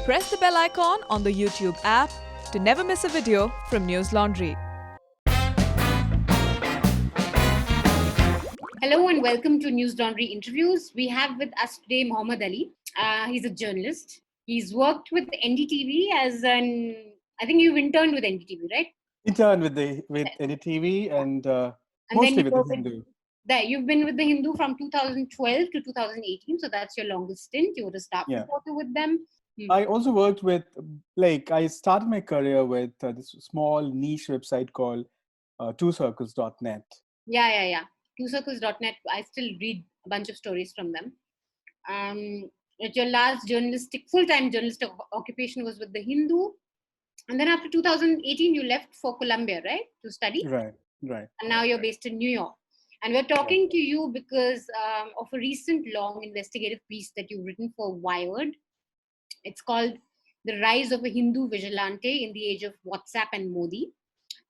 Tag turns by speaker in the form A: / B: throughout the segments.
A: Press the bell icon on the YouTube app to never miss a video from News Laundry.
B: Hello and welcome to News Laundry Interviews. We have with us today Mohammad Ali. He's a journalist. He's worked with NDTV I think you've interned with NDTV, right?
C: Interned with NDTV and
B: And
C: mostly
B: then
C: with the Hindu.
B: You've been with the Hindu from 2012 to 2018, so that's your longest stint. You were a staff reporter with them.
C: I also worked with, I started my career with this small niche website called twocircles.net.
B: Yeah. Twocircles.net. I still read a bunch of stories from them. Your last full-time journalistic occupation was with the Hindu. And then after 2018, you left for Colombia, right? To study?
C: Right.
B: And now you're based in New York. And we're talking to you because of a recent long investigative piece that you've written for Wired. It's called The Rise of a Hindu Vigilante in the Age of WhatsApp and Modi.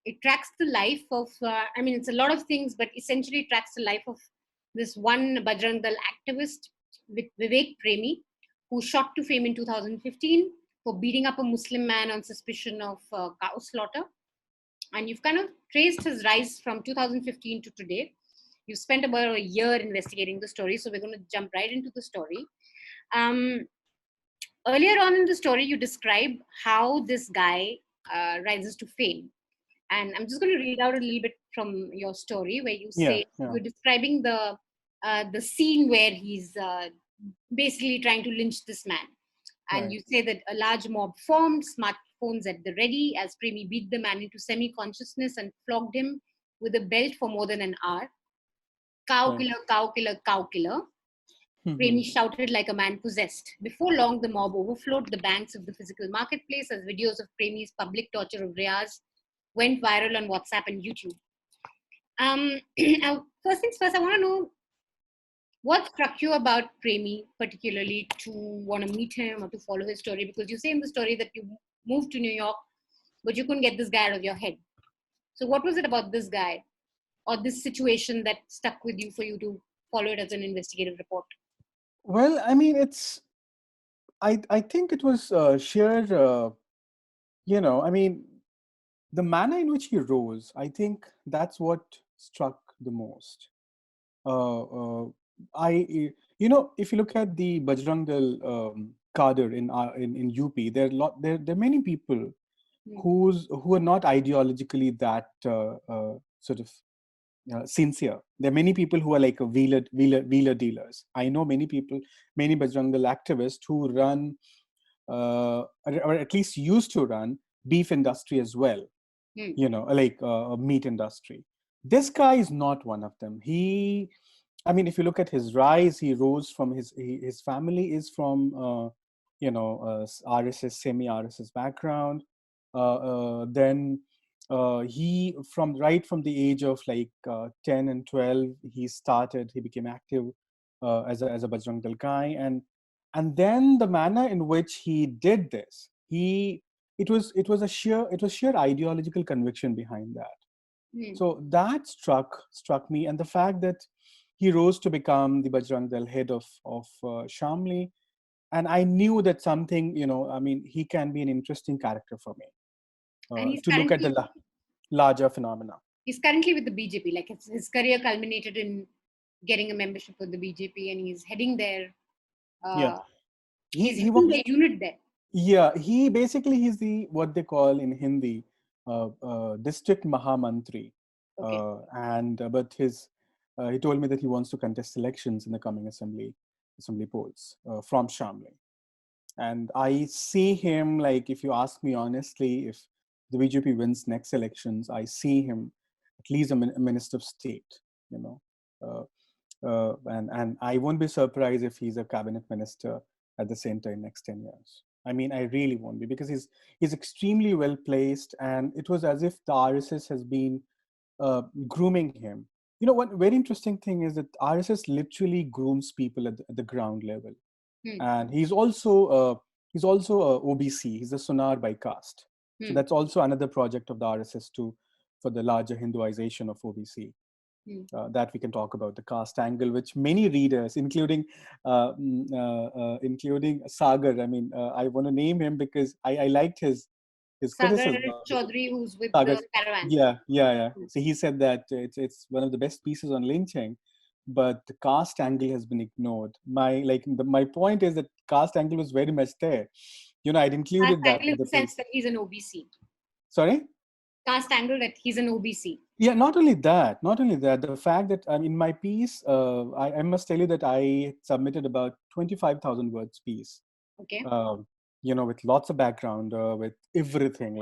B: It tracks the life of, it's a lot of things, but essentially it tracks the life of this one Bajrang Dal activist, Vivek Premi, who shot to fame in 2015 for beating up a Muslim man on suspicion of cow slaughter. And you've kind of traced his rise from 2015 to today. You've spent about a year investigating the story, so we're going to jump right into the story. Earlier on in the story, you describe how this guy rises to fame. And I'm just going to read out a little bit from your story where you say you're describing the scene where he's basically trying to lynch this man. And you say that a large mob formed, smartphones at the ready, as Premi beat the man into semi-consciousness and flogged him with a belt for more than an hour. Cow killer, cow killer, cow killer. Premi shouted like a man possessed. Before long, the mob overflowed the banks of the physical marketplace as videos of Premi's public torture of Riaz went viral on WhatsApp and YouTube. Now, first things first, I want to know what struck you about Premi, particularly to want to meet him or to follow his story? Because you say in the story that you moved to New York, but you couldn't get this guy out of your head. So what was it about this guy or this situation that stuck with you for you to follow it as an investigative report?
C: Well, I mean, I think it was sheer, the manner in which he rose, I think that's what struck the most. If you look at the Bajrang Dal cadre in UP, there are many people who are not ideologically that sincere. There are many people who are like a wheeler dealers. I know many Bajrang Dal activists who run, or at least used to run, beef industry as well. A meat industry. This guy is not one of them. If you look at his rise, he rose from his family is from RSS, semi-RSS background. Then he from the age of 10 and 12, he became active as a Bajrang Dal guy, and then the manner in which he did this, it was sheer ideological conviction behind that. So that struck me, and the fact that he rose to become the Bajrang Dal head of Shamli, and I knew that something, he can be an interesting character for me to look at the larger phenomena.
B: He's currently with the BJP. Like his career culminated in getting a membership with the BJP, and he's heading there. He's heading the unit there.
C: Yeah, he's the what they call in Hindi district Mahamantri. Okay. But he told me that he wants to contest elections in the coming assembly polls from Shamli. And I see him, if you ask me honestly, if the BJP wins next elections, I see him at least a minister of state, and I won't be surprised if he's a cabinet minister at the same time next 10 years. I really won't be, because he's extremely well placed, and it was as if the RSS has been grooming him. One very interesting thing is that RSS literally grooms people at the ground level. And he's also a OBC. He's a Sonar by caste. So that's also another project of the RSS for the larger Hinduization of OBC. that we can talk about, the caste angle, which many readers, including Sagar. I mean, I want to name him because I liked his
B: Sagar
C: criticism of it.
B: Chaudhary, who's with the
C: Sagar's,
B: caravan.
C: yeah. So he said that it's one of the best pieces on lynching, but the caste angle has been ignored. My point is that caste angle was very much there. I'd
B: Caste
C: included that
B: angle
C: in
B: in
C: the
B: the sense
C: piece.
B: that he's an OBC.
C: Sorry.
B: Caste angle that he's an OBC.
C: Yeah, not only that, the fact that in my piece, I must tell you that I submitted about 25,000 words piece.
B: Okay.
C: With lots of background, with everything,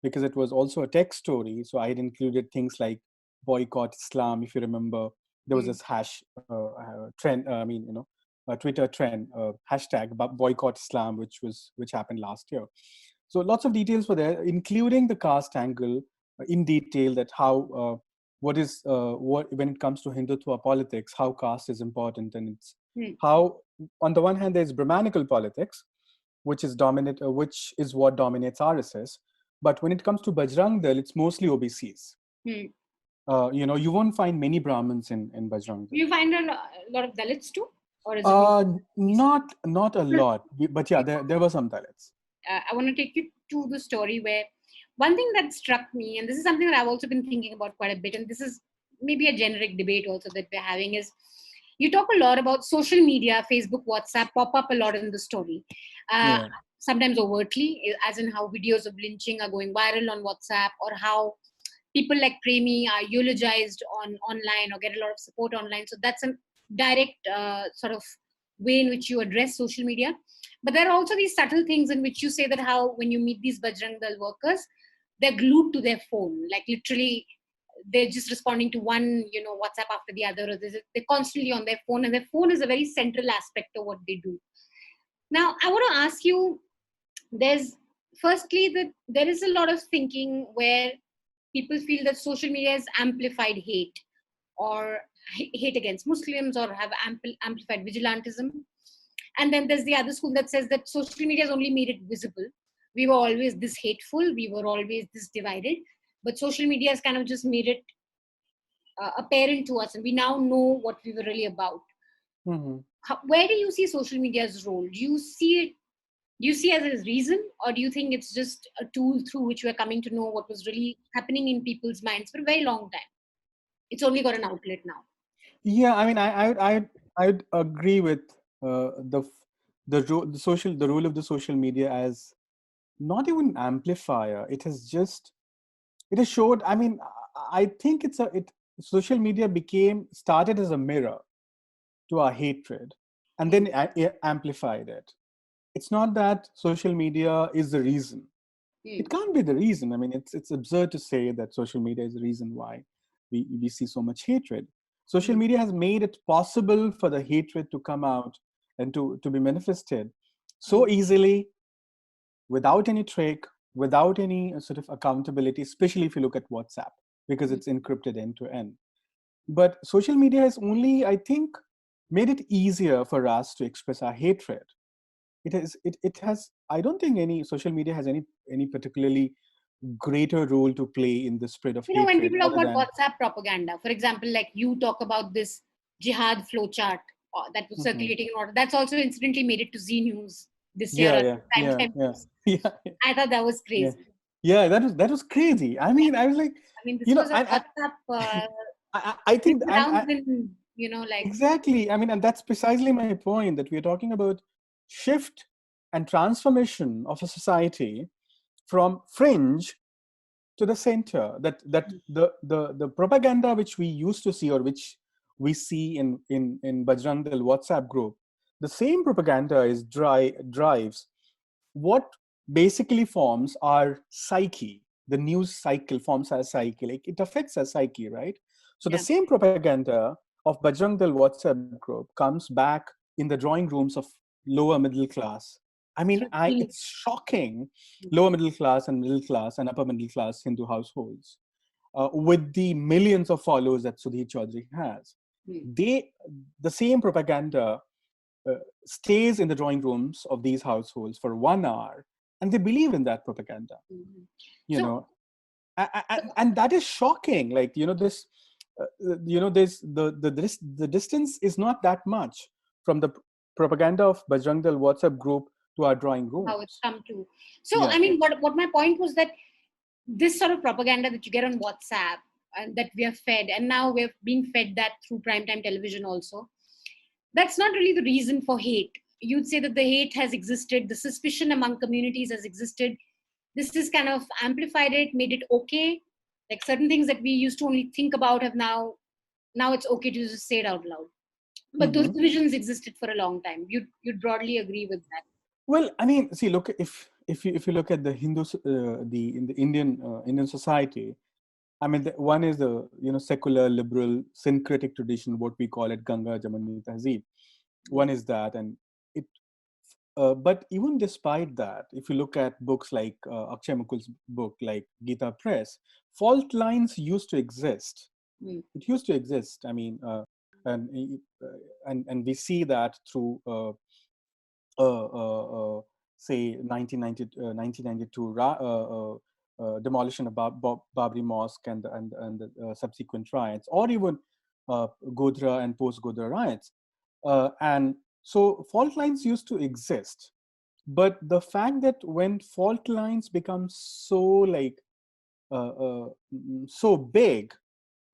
C: because it was also a text story. So I had included things like boycott Islam. If you remember, there was this trend. A Twitter trend, hashtag boycott Islam, which happened last year. So lots of details were there, including the caste angle in detail, that how what when it comes to Hindutva politics, how caste is important, and it's how, on the one hand, there's Brahmanical politics, which is what dominates RSS, but when it comes to Bajrang Dal, it's mostly OBCs. You won't find many Brahmins in Bajrang Dal.
B: Do you find a lot of Dalits too, or is
C: it not a lot, but yeah, there were some Dalits.
B: I want to take you to the story where one thing that struck me, and this is something that I've also been thinking about quite a bit, and this is maybe a generic debate also that we're having, is you talk a lot about social media, Facebook, WhatsApp pop up a lot in the story. Sometimes overtly, as in how videos of lynching are going viral on WhatsApp, or how people like Premi are eulogized online or get a lot of support online. So that's a direct sort of way in which you address social media. But there are also these subtle things in which you say that how when you meet these Bajrang Dal workers, they're glued to their phone, like literally they're just responding to one, WhatsApp after the other, or they're constantly on their phone, and their phone is a very central aspect of what they do. Now, I want to ask you, firstly that there is a lot of thinking where people feel that social media has amplified hate, or hate against Muslims, or have amplified vigilantism. And then there's the other school that says that social media has only made it visible. We were always this hateful, we were always this divided, but social media has kind of just made it apparent to us, and we now know what we were really about. Where do you see social media's role? Do you see it as a reason, or do you think it's just a tool through which we're coming to know what was really happening in people's minds for a very long time? It's only got an outlet now.
C: Yeah, I mean, I'd agree with the role of the social media as not even an amplifier. It has showed. I mean, I think social media started as a mirror to our hatred, and then amplified it. It's not that social media is the reason. It can't be the reason. I mean, it's absurd to say that social media is the reason why we see so much hatred. Social media has made it possible for the hatred to come out and to be manifested so easily, without any trick, without any sort of accountability, especially if you look at WhatsApp, because it's encrypted end to end. But social media has only, I think, made it easier for us to express our hatred. It has, I don't think any social media has any particularly greater role to play in the spread of hatred.
B: When people talk about WhatsApp propaganda, for example, like you talk about this jihad flowchart that was circulating in order, that's also incidentally made it to Z News this year. I thought that was crazy.
C: Yeah, that was crazy. I mean, I was like,
B: this was a WhatsApp.
C: I think
B: exactly.
C: I mean, and that's precisely my point, that we're talking about shift and transformation of a society from fringe to the center. That the propaganda which we used to see, or which we see in Bajrang Dal WhatsApp group, the same propaganda drives what basically forms our psyche. The news cycle forms our psyche. Like, it affects our psyche, right? So the same propaganda of Bajrang Dal WhatsApp group comes back in the drawing rooms of lower middle class. I mean, it's shocking. Lower middle class and upper middle class Hindu households, with the millions of followers that Sudhir Chaudhary has. The same propaganda stays in the drawing rooms of these households for 1 hour, and they believe in that propaganda. And that is shocking. Like, this there's the distance is not that much from the propaganda of Bajrang Dal WhatsApp group to our drawing room.
B: How it's come to. So, I mean, what my point was that this sort of propaganda that you get on WhatsApp and that we are fed, and now we're being fed that through primetime television also, that's not really the reason for hate. You'd say that the hate has existed, the suspicion among communities has existed. This is kind of amplified it, made it okay. Like certain things that we used to only think about have now it's okay to just say it out loud. But those divisions existed for a long time. You'd broadly agree with that.
C: Well, I mean, see, look, if you look at the Hindus, in the Indian society, I mean, one is the secular, liberal, syncretic tradition, what we call it, Ganga Jamuni Tehzeeb. One is that, and it. But even despite that, if you look at books like Akshay Mukul's book, like Gita Press, fault lines used to exist. It used to exist. I mean, and we see that through say 1992 demolition of Babri Mosque and the subsequent riots, or even Godhra and post-Godhra riots. And so fault lines used to exist. But the fact that when fault lines become so so big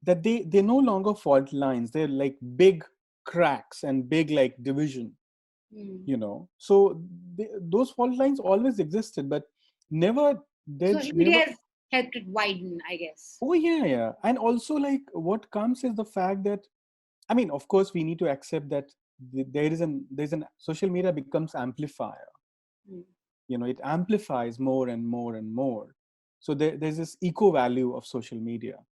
C: that they're no longer fault lines, they're like big cracks and big division. So those fault lines always existed, but never did.
B: Social media has helped it widen, I guess.
C: Oh yeah. And also what comes is the fact that, I mean, of course we need to accept that there's an social media becomes amplifier. It amplifies more and more and more. So there's this eco value of social media,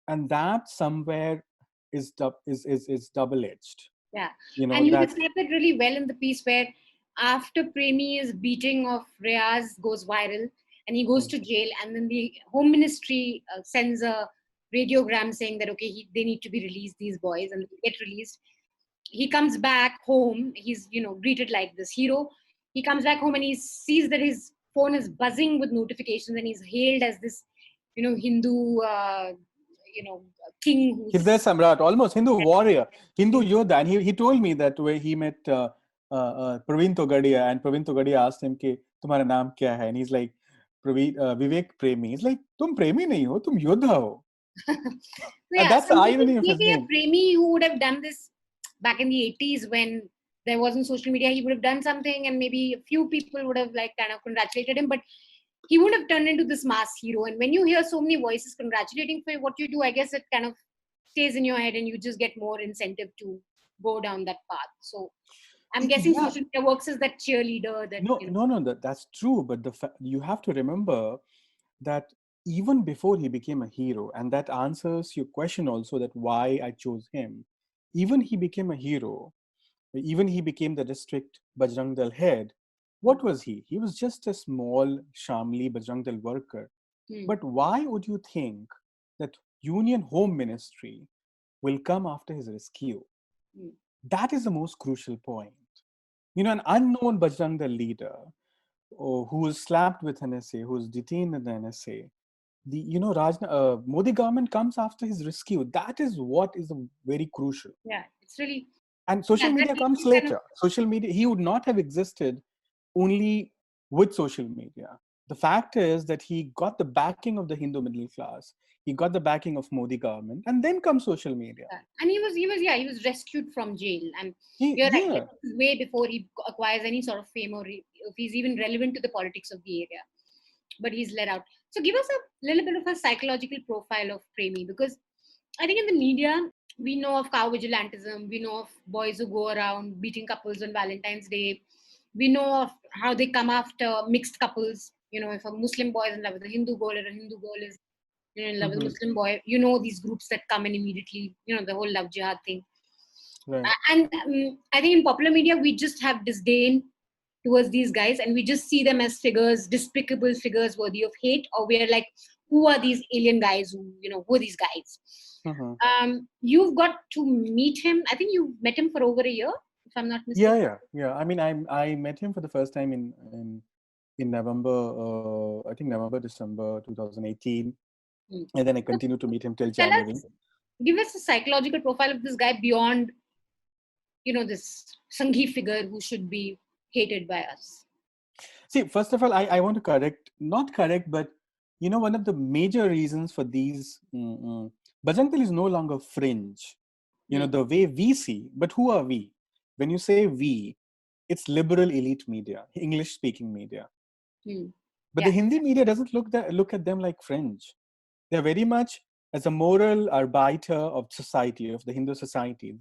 C: and that somewhere is double-edged.
B: Yeah, and you described it really well in the piece where after Premi's beating of Riaz goes viral and he goes to jail, and then the Home Ministry sends a radiogram saying that okay, they need to be released, these boys, and they get released. He comes back home. He's greeted like this hero. He comes back home and he sees that his phone is buzzing with notifications, and he's hailed as this Hindu king who's
C: Hriday Samrat, almost Hindu warrior, Hindu Yoddha. And he told me that way he met Praveen Togadia, and Praveen Togadia asked him कि तुम्हारा नाम क्या है, and he's like Vivek Premi. He's like, तुम प्रेमी नहीं हो, तुम योद्धा हो.
B: Yeah,
C: that's the irony of his name.
B: Premi who would have done this back in the 80s when there wasn't social media, he would have done something and maybe a few people would have kind of congratulated him, but he wouldn't have turned into this mass hero. And when you hear so many voices congratulating for what you do, I guess it kind of stays in your head and you just get more incentive to go down that path. So I'm guessing social media works as that cheerleader.
C: That's true. But you have to remember that even before he became a hero, and that answers your question also, that why I chose him. Even he became a hero, even he became the district Bajrang Dal head. What was he? He was just a small, Shamli Bajrang Dal worker. But why would you think that Union Home Ministry will come after his rescue? That is the most crucial point. An unknown Bajrang Dal leader who was slapped with NSA, who was detained in the NSA, Modi government comes after his rescue. That is what is very crucial.
B: Yeah, it's really.
C: And social media comes later. Social media, he would not have existed only with social media. The fact is that he got the backing of the Hindu middle class. He got the backing of Modi government, and then comes social media.
B: And he was rescued from jail. And you're right, way before he acquires any sort of fame or if he's even relevant to the politics of the area. But he's let out. So give us a little bit of a psychological profile of Premi, because I think in the media, we know of cow vigilantism. We know of boys who go around beating couples on Valentine's Day. We know of how they come after mixed couples. If a Muslim boy is in love with a Hindu girl, or a Hindu girl is in love with a Muslim boy, these groups that come in immediately, the whole love jihad thing. Right. And I think in popular media, we just have disdain towards these guys, and we just see them as figures, despicable figures worthy of hate, or we're like, who are these alien guys who are these guys? You've got to meet him. I think you met him for over a year, if I'm not mistaken.
C: Yeah. I mean, I met him for the first time in November, I think November, December 2018. And then I continued to meet him till January.
B: give us a psychological profile of this guy beyond, this Sanghi figure who should be hated by us.
C: See, first of all, I want to not correct, but one of the major reasons for these, Bajrang Dal is no longer fringe, the way we see, but who are we? When you say we, it's liberal elite media, English speaking media. But the Hindi media doesn't look at them like fringe. They're very much as a moral arbiter of society, of the Hindu society.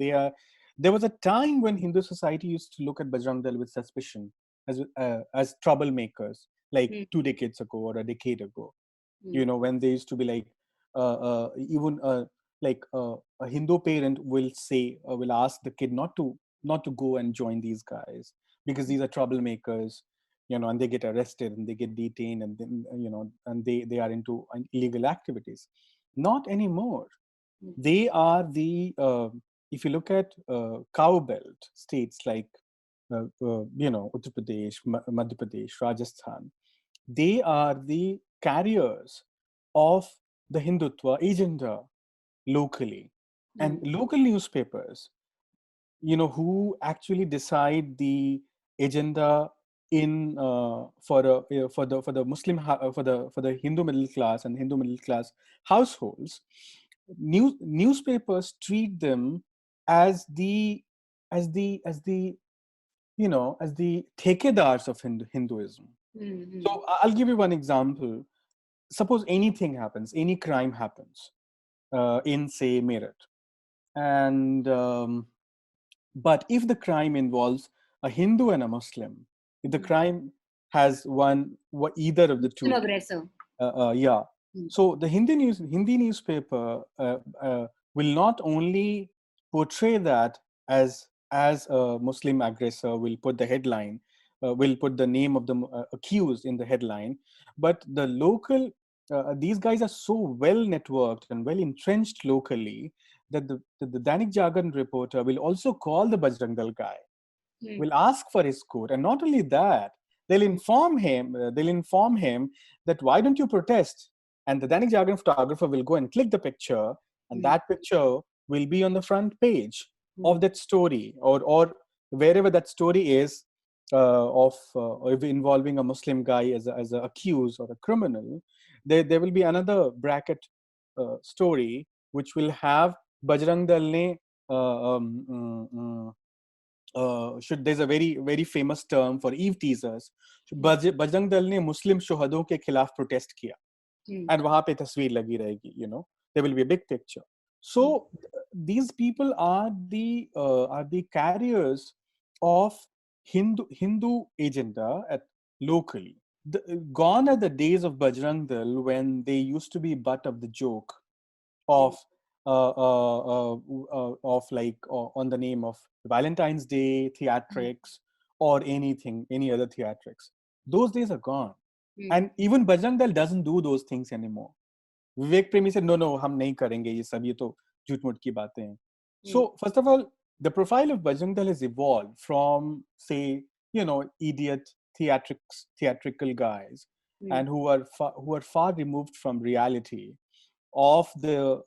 C: There was a time when Hindu society used to look at Bajrang Dal with suspicion as troublemakers, like 2 decades ago or a decade ago. When they used to be like, even a Hindu parent will ask the kid not to go and join these guys because these are troublemakers, and they get arrested and they get detained, and then and they are into illegal activities. Not anymore. They are the if you look at cow belt states like Uttar Pradesh, Madhya Pradesh, Rajasthan, they are the carriers of the Hindutva agenda locally. And local newspapers, who actually decide the agenda in for the Muslim for the Hindu middle class and Hindu middle class households, newspapers treat them as the as the thekedars of Hinduism. So I'll give you one example. Suppose anything happens, any crime happens in, say, Meerut, and but if the crime involves a Hindu and a Muslim, if the crime has either of the two,
B: aggressor.
C: So the Hindi newspaper will not only portray that as a Muslim aggressor, will put the headline, will put the name of the accused in the headline, but the local these guys are so well networked and well entrenched locally that the Dainik Jagran reporter will also call the Bajrang Dal guy, will ask for his quote, and not only that, they'll inform him that why don't you protest? And the Dainik Jagran photographer will go and click the picture, and that picture will be on the front page of that story, or wherever that story is of involving a Muslim guy as a accused or a criminal. There will be another bracket story which will have Bajrang Dal ne there's a very very famous term for eve teasers. Bajrang Dal ne Muslim shuhadon ke khilaf protest kiya, and wahan pe tasveer lagi rahegi. There will be a big picture. So these people are the carriers of Hindu agenda locally. Gone are the days of Bajrang Dal when they used to be butt of the joke of on the name of Valentine's Day theatrics or any other theatrics. Those days are gone. And even Bajrang Dal doesn't do those things anymore. Vivek Premi said, no, hum nahi karenge ye sab, ye to jhoot moot ki baatein hain. So first of all, the profile of Bajrang Dal has evolved from, say, idiot theatrical guys, and who are far removed from reality of the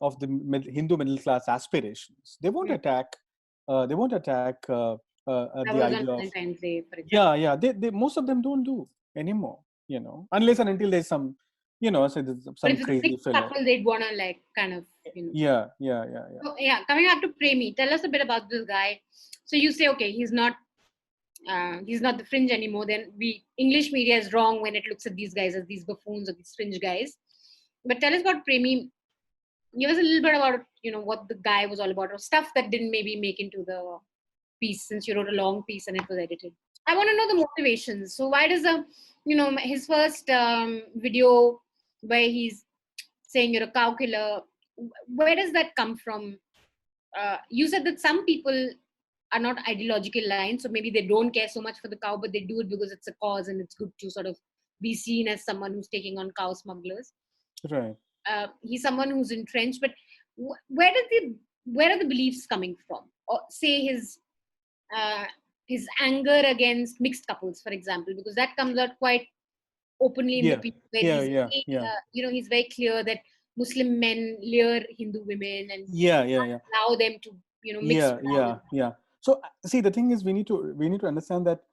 C: Hindu middle class aspirations. They won't attack. They won't attack the idea of
B: Day, for example.
C: They most of them don't do anymore. Unless and until there's some some crazy filler.
B: They'd wanna kind of
C: Yeah.
B: So, coming back to Premi, tell us a bit about this guy. So you say, okay, he's not the fringe anymore. Then English media is wrong when it looks at these guys as these buffoons or these fringe guys. But tell us about Premi. Give us a little bit about what the guy was all about, or stuff that didn't maybe make into the piece, since you wrote a long piece and it was edited. I want to know the motivations. So why does his first video where he's saying you're a cow killer, where does that come from? You said that some people are not ideologically aligned, so maybe they don't care so much for the cow, but they do it because it's a cause and it's good to sort of be seen as someone who's taking on cow smugglers.
C: Right.
B: He's someone who's entrenched, but where are the beliefs coming from? Or say his anger against mixed couples, for example, because that comes out quite openly in the piece, where he's very clear that Muslim men lure Hindu women and
C: Yeah.
B: allow them to, mix around.
C: Yeah. So see, the thing is, we need to understand that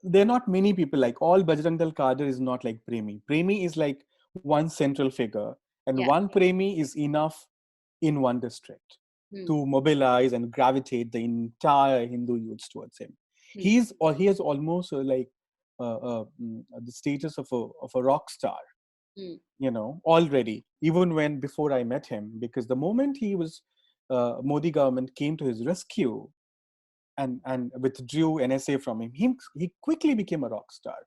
C: there are not many people. Like, all Bajrang Dal cadre is not like Premi. Premi is like one central figure, and
B: Yeah.
C: one Premi is enough in one district
B: Hmm.
C: to mobilize and gravitate the entire Hindu youth towards him.
B: Hmm.
C: He has almost the status of a rock star,
B: Hmm.
C: already, even when before I met him, because the moment he was Modi government came to his rescue and withdrew NSA from him, he quickly became a rock star,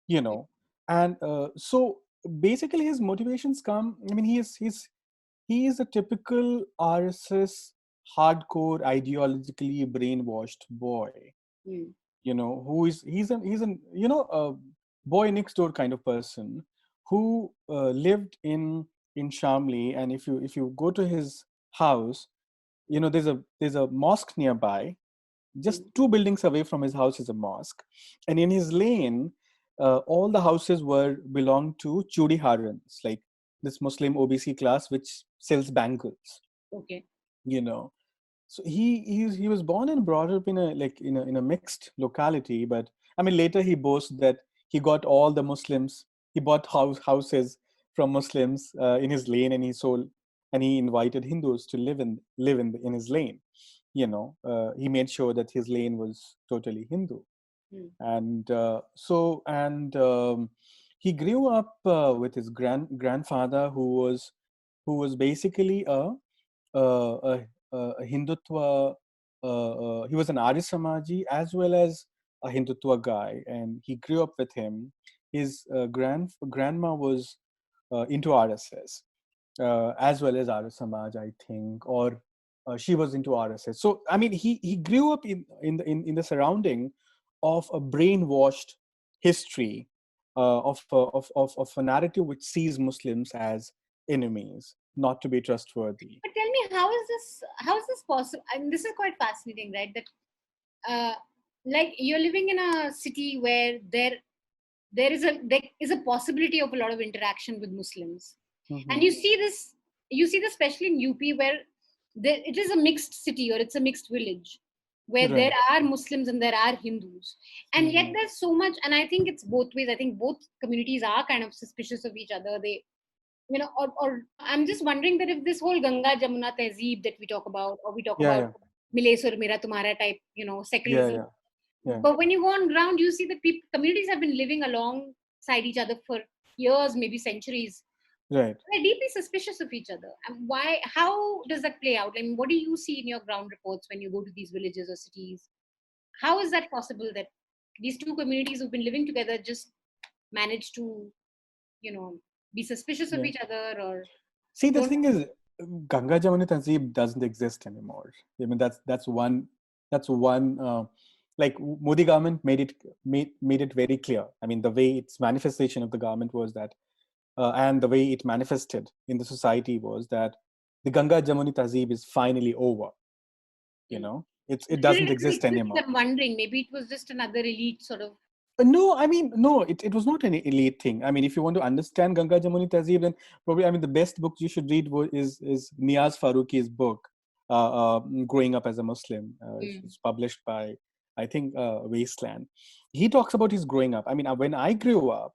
C: you know. And so basically his motivations come, I mean, he is a typical RSS hardcore ideologically brainwashed boy,
B: Hmm.
C: who is he's an a boy next door kind of person who lived in Shamli. And if you go to his house, there's a mosque nearby. Just
B: Hmm.
C: 2 buildings away from his house is a mosque, and in his lane, all the houses were belong to chudi harans, like this Muslim OBC class which sells bangles.
B: Okay.
C: You know, so he was born and brought up in a mixed locality. But I mean, later he boasts that he got all the Muslims. He bought houses from Muslims in his lane, and he sold, and he invited Hindus to live in his lane. He made sure that his lane was totally Hindu.
B: Hmm.
C: And he grew up with his grandfather, who was basically a Hindutva. He was an Arya Samaji as well as a Hindutva guy, and he grew up with him. His grandma was into RSS, as well as Arya Samaj, I think, or she was into RSS. So I mean, he grew up in the surrounding of a brainwashed history of a narrative which sees Muslims as enemies, not to be trustworthy.
B: But tell me, how is this possible? I mean, this is quite fascinating, right? That uh, like you're living in a city where there is a possibility of a lot of interaction with Muslims, and
C: Hmm.
B: you see this especially in UP, where it is a mixed city, or it's a mixed village where there
C: Right.
B: are Muslims and there are Hindus, and yet
C: Hmm.
B: there's so much. And I think it's both ways. I think both communities are kind of suspicious of each other. Or I'm just wondering that if this whole Ganga Jamuna Tehzeeb that we talk about, or we talk
C: Yeah,
B: about
C: yeah,
B: Mile Sur Mera Tumhara type,
C: yeah,
B: secularism.
C: yeah, yeah.
B: But when you go on ground, you see that communities have been living alongside each other for years, maybe centuries.
C: Right.
B: They're deeply suspicious of each other. And why? How does that play out? I mean, what do you see in your ground reports when you go to these villages or cities? How is that possible that these two communities who've been living together just manage to, you know, be suspicious of
C: Yeah.
B: each other, or
C: See, the
B: don't?
C: thing is, Ganga Jamuni Tanzim doesn't exist anymore. I mean, that's one. Like, Modi government made it very clear. I mean, the way its manifestation of the government was that, and the way it manifested in the society was that the Ganga Jamuni Tanzim is finally over.
B: Hmm.
C: It
B: Should
C: doesn't
B: it still
C: exist
B: exist?
C: anymore.
B: I'm wondering. Maybe it was just another elite sort of.
C: No, I mean, no, it was not an elite thing. I mean, if you want to understand Ganga Jamuni Tehzeeb, then probably, I mean, the best book you should read is Niaz Faruqi's book, Growing Up as a Muslim.
B: Hmm.
C: It's published by, I think, Wasteland. He talks about his growing up. I mean, when I grew up,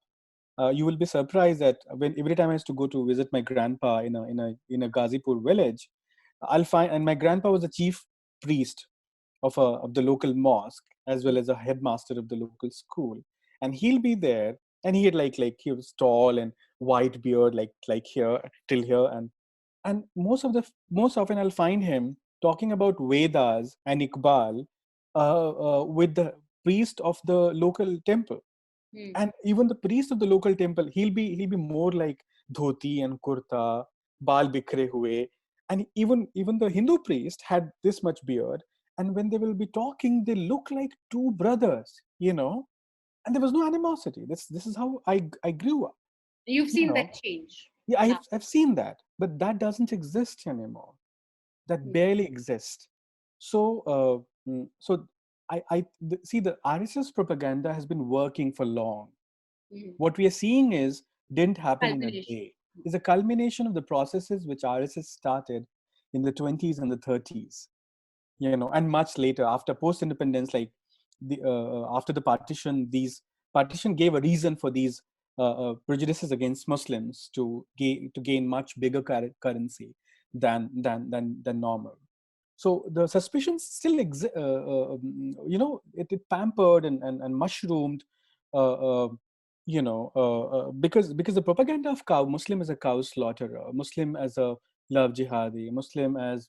C: you will be surprised that when every time I used to go to visit my grandpa in a Ghazipur village, I'll find, and my grandpa was the chief priest of the local mosque, as well as a headmaster of the local school, and he'll be there, and he had he was tall and white beard, like here till here. And most often I'll find him talking about Vedas and Iqbal with the priest of the local temple.
B: Hmm.
C: And even the priest of the local temple, he'll be more like dhoti and kurta, baal bikhre hue. And even the Hindu priest had this much beard, and when they will be talking, they look like two brothers. And there was no animosity. This is how I grew up
B: You've
C: you
B: seen
C: know
B: that change
C: yeah,
B: now.
C: I've seen that, but that doesn't exist anymore. That
B: Hmm.
C: barely exists. So see, the RSS propaganda has been working for long.
B: Hmm.
C: What we are seeing is didn't happen in a
B: Calculation.
C: day. is a culmination of the processes which RSS started in the 20s and the 30s, and much later after post-independence, like after the partition. These partition gave a reason for these prejudices against Muslims to gain much bigger currency than normal. So the suspicions still exist. It pampered and mushroomed. Uh, because the propaganda of Muslim as a cow slaughterer, Muslim as a love jihadi, Muslim as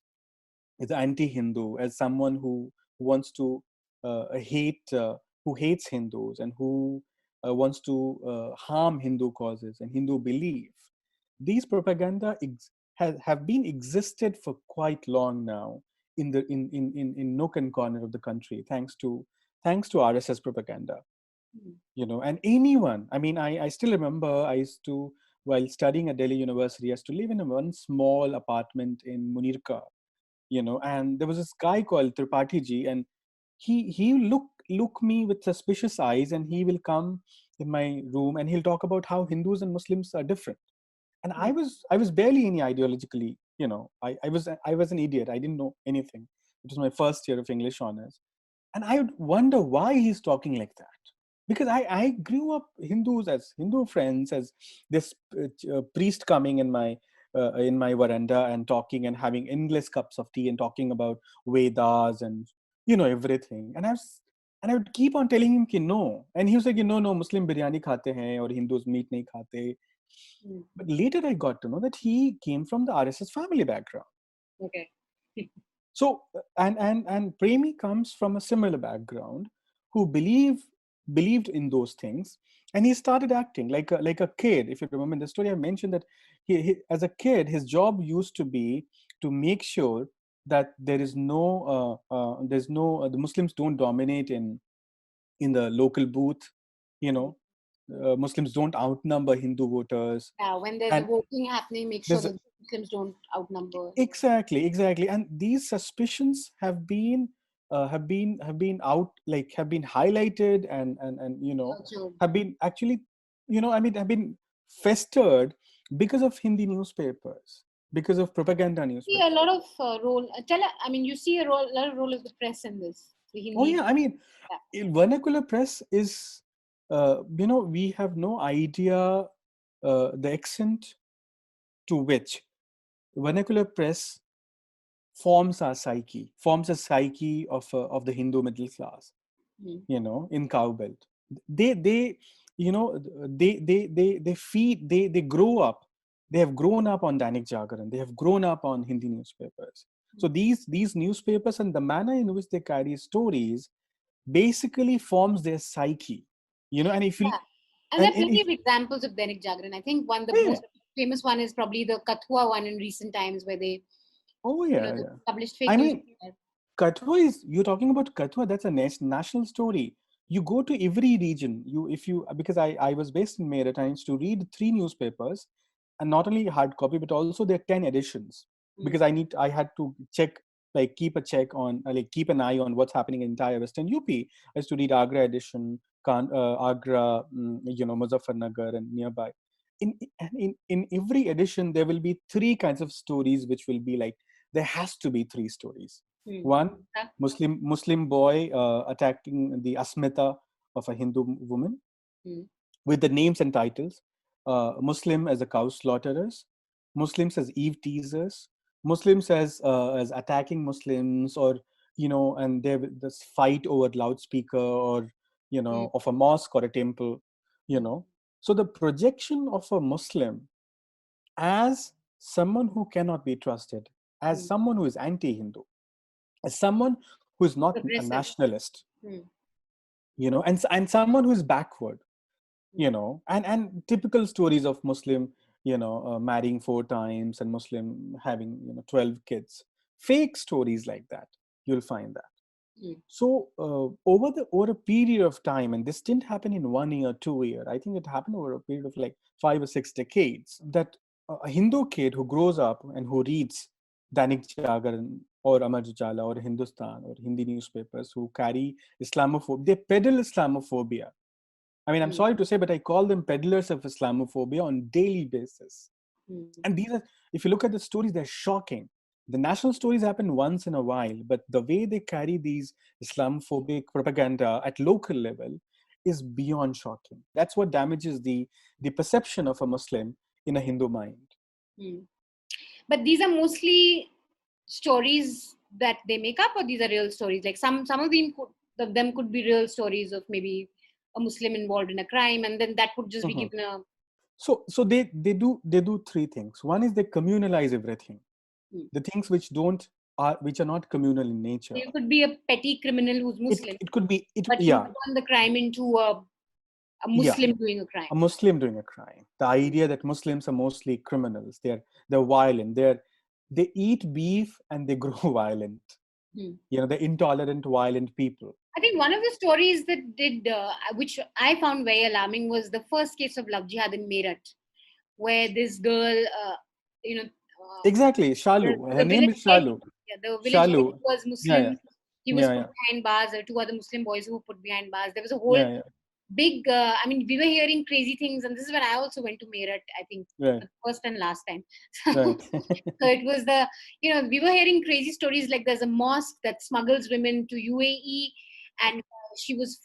C: anti-Hindu, as someone who wants to who hates Hindus and who wants to harm Hindu causes and Hindu belief. These propaganda have been existed for quite long now in nook and corner of the country, thanks to RSS propaganda. And anyone, I mean, I still remember I used to, while studying at Delhi University, I used to live in one small apartment in Munirka, and there was this guy called Tripathi ji, and he look me with suspicious eyes, and he will come in my room and he'll talk about how Hindus and Muslims are different. And I was barely any ideologically, I was an idiot. I didn't know anything. It was my first year of English honors. And I would wonder why he's talking like that. Because I grew up Hindus as Hindu friends, as this priest coming in my veranda and talking and having endless cups of tea and talking about Vedas and everything. And I would keep on telling him ki no, and he was like, no, Muslim biryani khate hain or Hindus meat nahi khate. But later I got to know that he came from the RSS family background.
B: Okay.
C: So and Premi comes from a similar background, who believed in those things, and he started acting like a kid. If you remember in the story, I mentioned that he as a kid, his job used to be to make sure that there's no the Muslims don't dominate in the local booth. Muslims don't outnumber Hindu voters.
B: Yeah, when there's a voting happening, make sure that Muslims don't outnumber.
C: Exactly, and these suspicions have been highlighted and have been actually have been festered because of Hindi newspapers, because of propaganda newspapers.
B: See a lot of role. You see a lot of role of the press in this.
C: Vernacular press is, we have no idea the extent to which vernacular press forms a psyche of the Hindu middle class, in cow belt. They grow up. They have grown up on Dainik Jagaran. They have grown up on Hindi newspapers. So these newspapers and the manner in which they carry stories basically forms their psyche, and if you
B: and there are plenty of examples of Dainik Jagaran. I think the most famous one is probably the Kathua one in recent times, where they published fake news.
C: Kathua you're talking about Kathua, that's a national story. You go to every region, because I was based in Meerut, I used to read 3 newspapers, and not only hard copy, but also there are 10 editions, because I had to check, keep a check on, keep an eye on what's happening in entire Western UP. I used to read Agra edition, Agra, Muzaffarnagar and nearby. In every edition, there will be 3 kinds of stories, which will be there has to be 3 stories. One, Muslim boy attacking the Asmita of a Hindu woman, with the names and titles. Muslim as a cow slaughterers, Muslims as Eve teasers, Muslims as attacking Muslims, or and there this fight over loudspeaker, or of a mosque or a temple, So the projection of a Muslim as someone who cannot be trusted, as someone who is anti-Hindu, as someone who is not a nationalist, and someone who is backward, and typical stories of Muslim, marrying 4 times, and Muslim having 12 kids, fake stories like that, you'll find that. So over a period of time, and this didn't happen in 1 year, 2 year, I think it happened over a period of 5 or 6 decades, that a Hindu kid who grows up and who reads Dainik Jagaran or Amar Ujala or Hindustan or Hindi newspapers, who carry Islamophobia, they peddle Islamophobia. I'm sorry to say, but I call them peddlers of Islamophobia on daily basis. And these are, if you look at the stories, they're shocking. The national stories happen once in a while, but the way they carry these Islamophobic propaganda at local level is beyond shocking. That's what damages the perception of a Muslim in a Hindu mind.
B: But these are mostly stories that they make up, or these are real stories? Like some of them could be real stories of maybe a Muslim involved in a crime, and then that would just be given a.
C: So they do three things. One is they communalize everything, the things which are not communal in nature.
B: It could be a petty criminal who's Muslim.
C: It could be
B: but you turn the crime into a Muslim doing a crime.
C: A Muslim doing a crime. The idea that Muslims are mostly criminals. They're violent. They eat beef and they grow violent. They're intolerant, violent people.
B: I think one of the stories that which I found very alarming, was the first case of love jihad in Meerut, where this girl,
C: exactly, Shalu. Her name is Shalu.
B: The village was Muslim. He was put behind bars. There were two other Muslim boys who were put behind bars. There was a whole big, we were hearing crazy things, and this is when I also went to Meerut, I think, the first and last time. So it was we were hearing crazy stories, like there's a mosque that smuggles women to UAE, and she was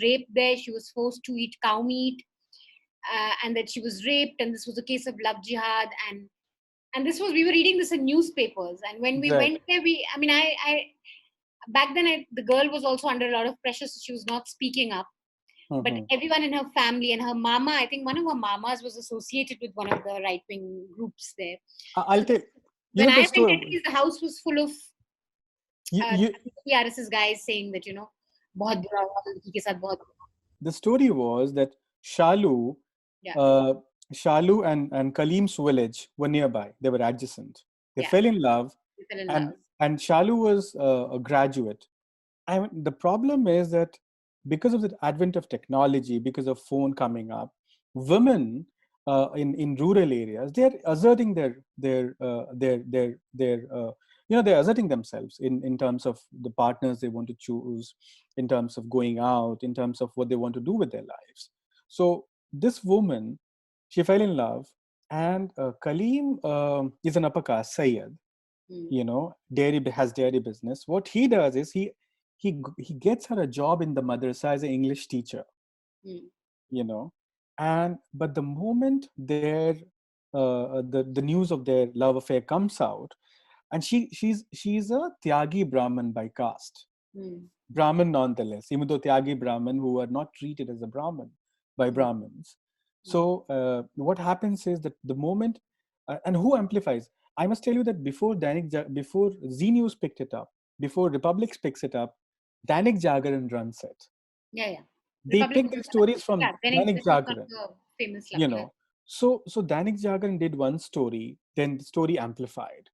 B: raped there, she was forced to eat cow meat, and that she was raped, and this was a case of love jihad, and we were reading this in newspapers, and when we went there, back then the girl was also under a lot of pressure, so she was not speaking up. But everyone in her family, and her mama, I think one of her mamas was associated with one of the right-wing groups there.
C: I'll tell you.
B: When I went, at least the house was full of RSS guys saying that, bahut bura hua, ladki ke saath bahut.
C: The story was that Shalu and Kalim's village were nearby. They were adjacent. They fell in love. And Shalu was a graduate. The problem is that because of the advent of technology, because of phone coming up, women in rural areas, they're asserting they're asserting themselves in terms of the partners they want to choose, in terms of going out, in terms of what they want to do with their lives. So this woman, she fell in love, and Kaleem is an upper caste Sayyid, has dairy business. What he does is he gets her a job in the madrasa as an English teacher, but the moment the news of their love affair comes out, and she's a Tyagi Brahmin by caste, Brahmin nonetheless, even though Tyagi Brahmin who are not treated as a Brahmin by Brahmins. So what happens is that the moment, and who amplifies? I must tell you that before Z News picked it up, before Republic picks it up, Dainik Jagaran runs it. They pick the stories from Dainik Jagaran.
B: Famous,
C: So Dainik Jagaran did one story, then the story amplified.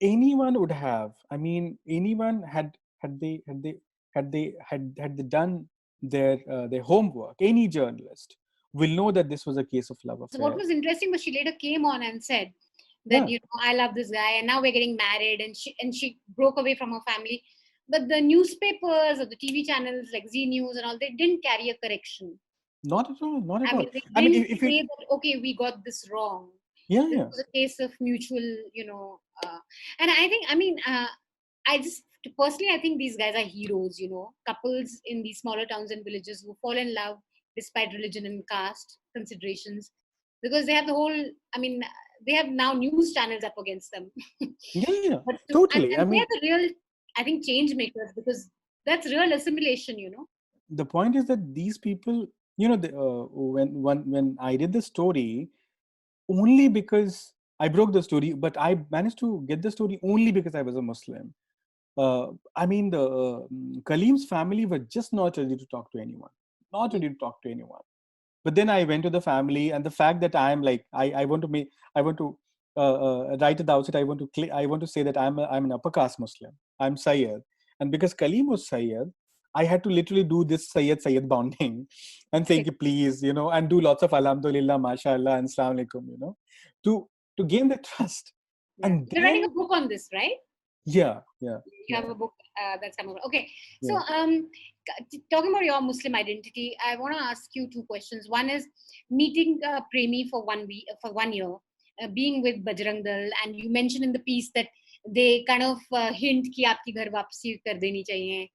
C: Anyone would have, anyone had they done their homework, any journalist will know that this was a case of love affair.
B: So what was interesting was she later came on and said that I love this guy, and now we're getting married, and she broke away from her family. But the newspapers or the TV channels like Z News and all, they didn't carry a correction.
C: Not at all. Not at all.
B: They didn't say that, okay, we got this wrong. This was a case of mutual, and I think, I just personally, I think these guys are heroes, couples in these smaller towns and villages who fall in love despite religion and caste considerations, because they have they have now news channels up against them.
C: Totally.
B: And they're the real, I think, change makers, because that's real assimilation,
C: The point is that these people, when I did the story, only because I broke the story, but I managed to get the story only because I was a Muslim. Kaleem's family were just not ready to talk to anyone. But then I went to the family, and the fact that I am like, I want to write it outside. I want to say that I'm an upper caste Muslim. I'm Sayyid, and because Kaleem was Sayyid, I had to literally do this Sayyid bonding, and say, please, and do lots of Alhamdulillah, Mashallah, and Assalamu Alaikum, to gain the trust. And
B: you're writing a book on this, right?
C: Yeah.
B: You have a book that's coming out. Okay. So, talking about your Muslim identity, I want to ask you two questions. One is meeting Premi for 1 year, being with Bajrang Dal, and you mentioned in the piece that they kind of hint कि आपकी घर वापसी कर देनी चाहिए.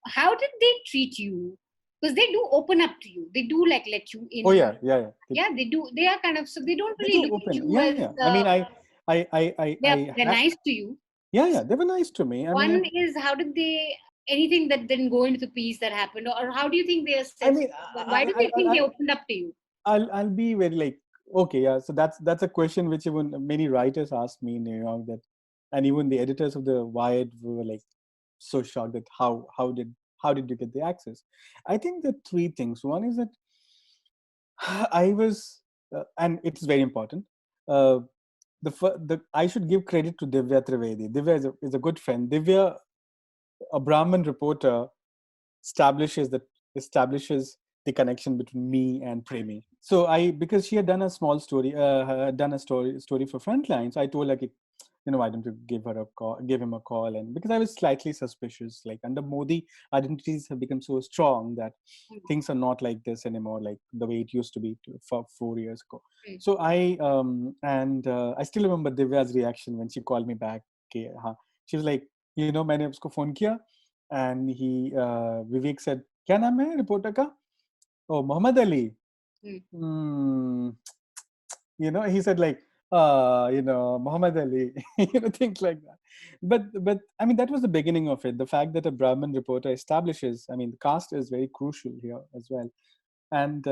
B: How did they treat you? Because they do open up to you. They do like let you in.
C: Oh yeah.
B: Yeah, they do. They are kind of, so they don't
C: They
B: really
C: do
B: look at
C: open.
B: you as.
C: Yeah. I mean,
B: They're nice to you.
C: Yeah, they were nice to me.
B: One is, how did they, anything that didn't go into the piece that happened, or how do you think they
C: I
B: assessed?
C: mean,
B: Why do they think they opened up to you?
C: I'll be very like, okay, yeah. So that's a question which even many writers asked me in New York, that, and even the editors of the Wired were like so shocked that how did you get the access? I think there are three things. One is that I was, and it's very important. Uh, the I should give credit to Divya Trivedi. Divya is a good friend. Divya, a Brahmin reporter, establishes the connection between me and Premi. So because she had done a small story, done a story for Frontline, so I told her, like, why don't you give him a call? And because I was slightly suspicious, like under Modi, identities have become so strong that things are not like this anymore, like the way it used to be for 4 years ago. So I still remember Divya's reaction when she called me back. She was like, मैंने उसको phone किया, and Vivek said, क्या नाम है reporter का? Oh, Mohammad Ali. He said, like, Muhammad Ali, things like that. But I mean, that was the beginning of it. The fact that a Brahmin reporter establishes, I mean, the caste is very crucial here as well. And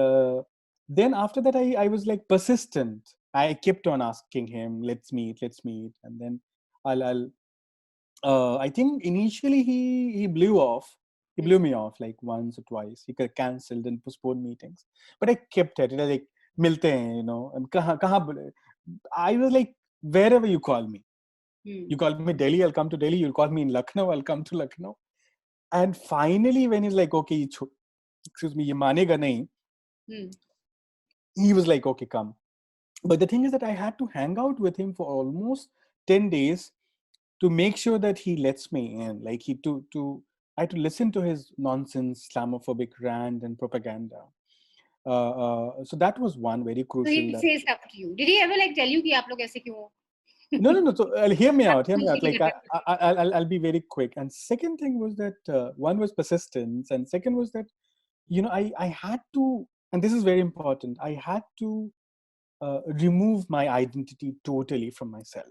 C: then after that, I was like persistent. I kept on asking him, let's meet. And then I think initially he blew me off like once or twice. He cancelled and postponed meetings, but I kept at it. Like, milte hain, and kahan. I was like, wherever you call me. You call me Delhi, I'll come to Delhi. You'll call me in Lucknow, I'll come to Lucknow. And finally, when he's like, okay, excuse me, ye manega nahi, he was like, okay, come. But the thing is that I had to hang out with him for almost 10 days to make sure that he lets me in. Like, I had to listen to his nonsense, Islamophobic rant and propaganda. So that was one very crucial.
B: So he says stuff to you. Did he ever like tell you कि आप लोग ऐसे क्यों?
C: No. So hear me out. Like, I'll be very quick. And second thing was that one was persistence, and second was that I had to, and this is very important. I had to remove my identity totally from myself.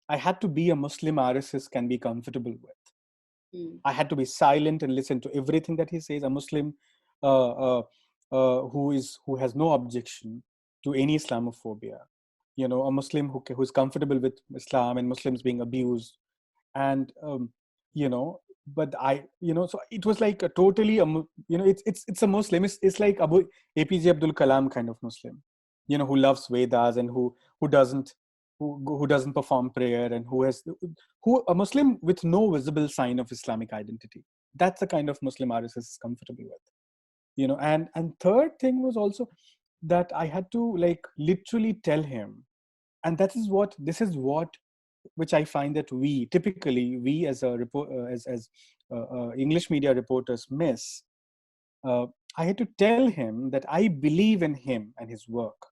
C: I had to be a Muslim RSS can be comfortable with. I had to be silent and listen to everything that he says. A Muslim who has no objection to any Islamophobia. A Muslim who's comfortable with Islam and Muslims being abused. And, but so it was like a totally, it's a Muslim. It's like APJ Abdul Kalam kind of Muslim, who loves Vedas and who doesn't perform prayer, and who a Muslim with no visible sign of Islamic identity. That's the kind of Muslim RSS is comfortable with, and third thing was also that I had to like literally tell him, and this is what which I find that we as a English media reporters miss. I had to tell him that I believe in him and his work.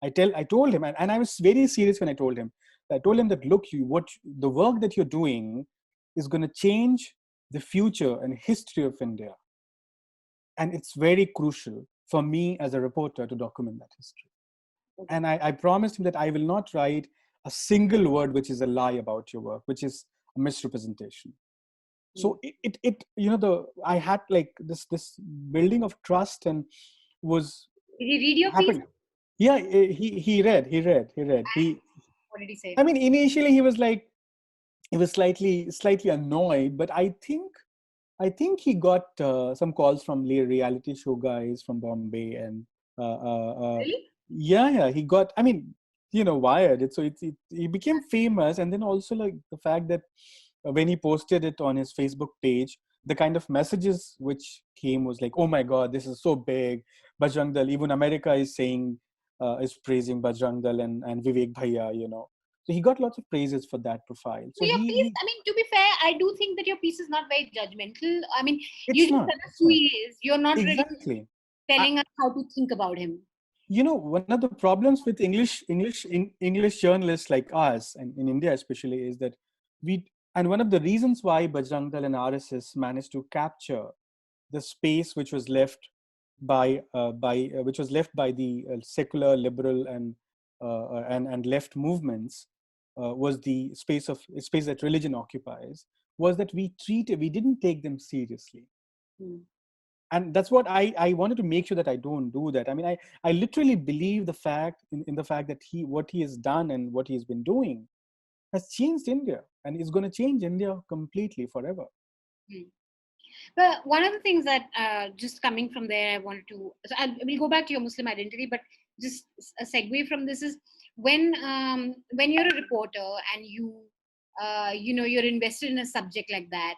C: I told him, and I was very serious when I told him. I told him that, look, the work that you're doing is going to change the future and history of India. And it's very crucial for me as a reporter to document that history. And I promised him that I will not write a single word which is a lie about your work, which is a misrepresentation. So I had like this building of trust, and was.
B: Did he read your piece?
C: Yeah, he read. What
B: did he say?
C: I mean, initially he was slightly annoyed, but I think he got some calls from reality show guys from Bombay, and
B: really?
C: Yeah, he got. I mean, Wired. So he became famous, and then also like the fact that when he posted it on his Facebook page, the kind of messages which came was like, "Oh my God, this is so big." Bajrang Dal, even America is praising Bajrang Dal and Vivek Bhaiya. So he got lots of praises for that profile. So
B: your piece, I mean, to be fair, I do think that your piece is not very judgmental. I mean,
C: it's
B: you just
C: not.
B: tell us who he is. You're not
C: exactly
B: really telling us how to think about him.
C: One of the problems with English journalists like us, and in India especially, is that and one of the reasons why Bajrang Dal and RSS managed to capture the space which was left by the secular, liberal, and left movements, was the space that religion occupies, was that we didn't take them seriously. And that's what I wanted to make sure that I don't do that. I mean, I literally believe in the fact that what he has done and what he's been doing has changed India, and is going to change India completely forever.
B: But one of the things that just coming from there, I wanted to, so we'll go back to your Muslim identity, but just a segue from this is when you're a reporter and you're invested in a subject like that,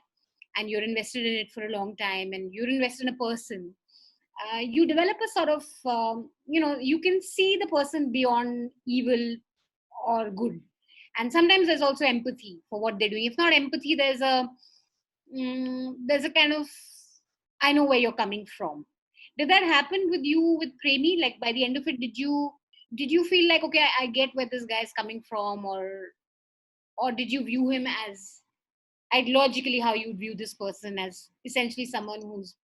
B: and you're invested in it for a long time, and you're invested in a person, you develop a sort of you can see the person beyond evil or good, and sometimes there's also empathy for what they're doing. If not empathy, there's a kind of, I know where you're coming from. Did that happen with you with Premi? Like by the end of it, did you feel like, okay, I get where this guy is coming from, or did you view him as ideologically how you view this person as essentially someone who's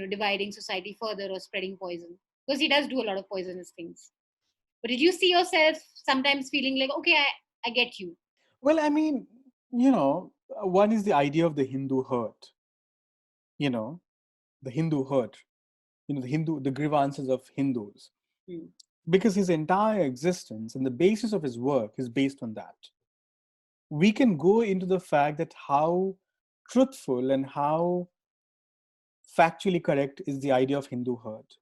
B: dividing society further or spreading poison? Because he does do a lot of poisonous things. But did you see yourself sometimes feeling like, okay, I get you?
C: Well, I mean, one is the idea of the Hindu hurt. The Hindu hurt. The grievances of Hindus. Because his entire existence and the basis of his work is based on that. We can go into the fact that how truthful and how factually correct is the idea of Hindu hurt.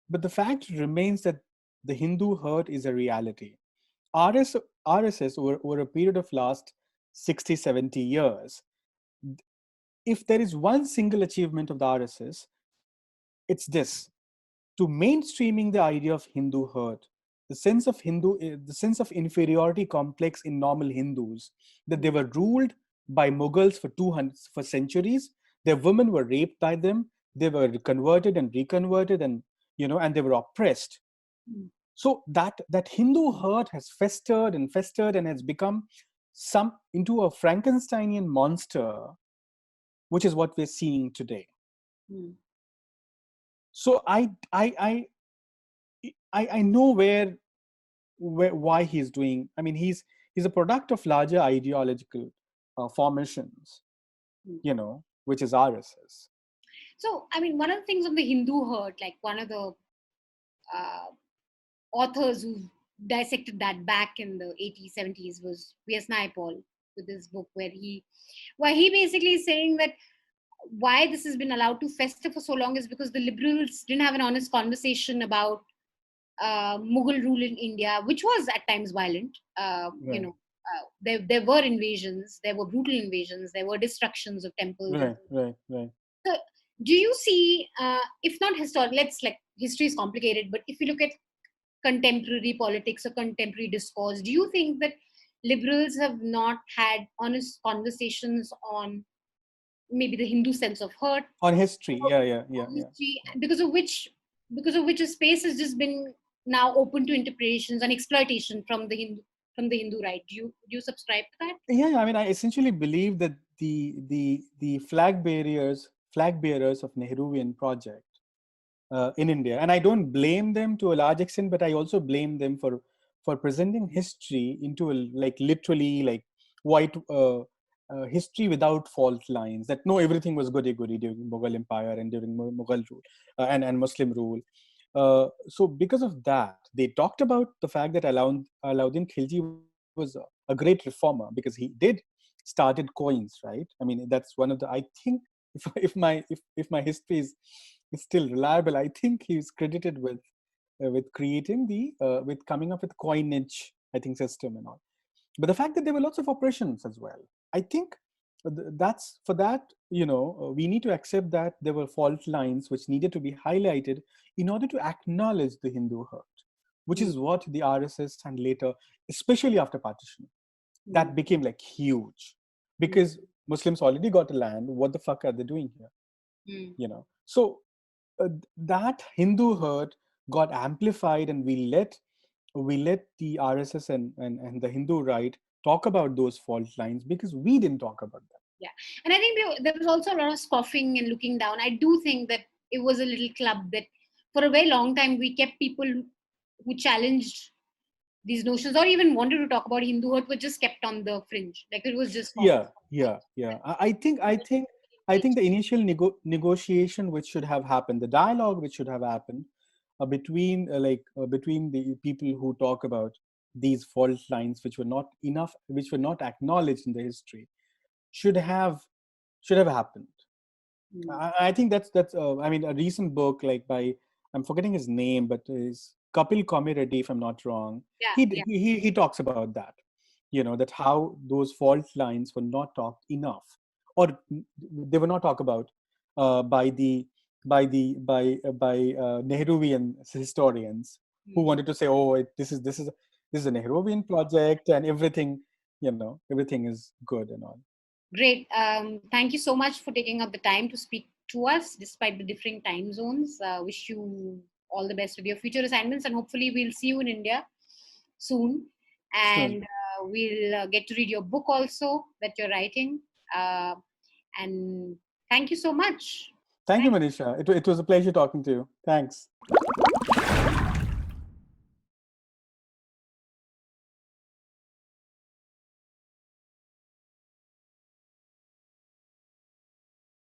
C: But the fact remains that the Hindu hurt is a reality. RSS over a period of last 60, 70 years, if there is one single achievement of the RSS, it's this: to mainstreaming the idea of Hindu hurt, the sense of inferiority complex in normal Hindus, that they were ruled by Mughals for centuries. Their women were raped by them. They were converted and reconverted, and they were oppressed. So that Hindu hurt has festered and festered and has become into a Frankensteinian monster, which is what we're seeing today. So I know why he's doing. I mean, he's a product of larger ideological formations, which is RSS.
B: So, I mean, one of the things on the Hindu hurt, like one of the authors who dissected that back in the 80s, 70s was V.S. Naipaul with this book where he basically is saying that why this has been allowed to fester for so long is because the liberals didn't have an honest conversation about Mughal rule in India, which was at times violent.
C: Right.
B: There were invasions, there were brutal invasions, there were destructions of temples.
C: Right.
B: So, do you see, if not history is complicated, but if you look at contemporary politics or contemporary discourse, do you think that liberals have not had honest conversations on maybe the Hindu sense of hurt,
C: on history? Yeah.
B: History, because of which a space has just been now open to interpretations and exploitation from the Hindu right? Do you subscribe to that?
C: Yeah, I mean, I essentially believe that the flag bearers of Nehruvian project in India, and I don't blame them to a large extent, but I also blame them for presenting history into literally white history without fault lines. That no, everything was goody-goody during Mughal Empire and during Mughal rule and Muslim rule. So because of that, they talked about the fact that Alauddin Khilji was a great reformer because he did started coins, right? I mean, that's one of the, I think, if my history is still reliable, I think he's credited with creating with coming up with coinage, I think, system and all. But the fact that there were lots of oppressions as well, I think that's for that, we need to accept that there were fault lines which needed to be highlighted in order to acknowledge the Hindu hurt, which is what the RSS and later, especially after partition, that became huge, because Muslims already got a land. What the fuck are they doing here? So that Hindu hurt got amplified, and we let the RSS and the Hindu right talk about those fault lines because we didn't talk about them.
B: Yeah. And I think there was also a lot of scoffing and looking down. I do think that it was a little club that for a very long time we kept people who challenged these notions or even wanted to talk about Hinduhood were just kept on the fringe. Like it was just
C: Yeah. I think the initial negotiation which should have happened, the dialogue which should have happened between the people who talk about these fault lines which were not acknowledged in the history, should have happened. I think that's I mean, a recent book like by, I'm forgetting his name, but is Kapil Komireddy, if I'm not wrong.
B: Yeah, yeah.
C: He talks about that, that how those fault lines were not talked enough, or they were not talked about by Nehruvian historians who wanted to say, oh, this is a Nehruvian project and everything is good and all.
B: Great. Thank you so much for taking up the time to speak to us despite the different time zones. Wish you all the best with your future assignments, and hopefully we'll see you in India soon. And we'll get to read your book also that you're writing. And thank you so much.
C: Thank you, Manisha. It was a pleasure talking to you. Thanks.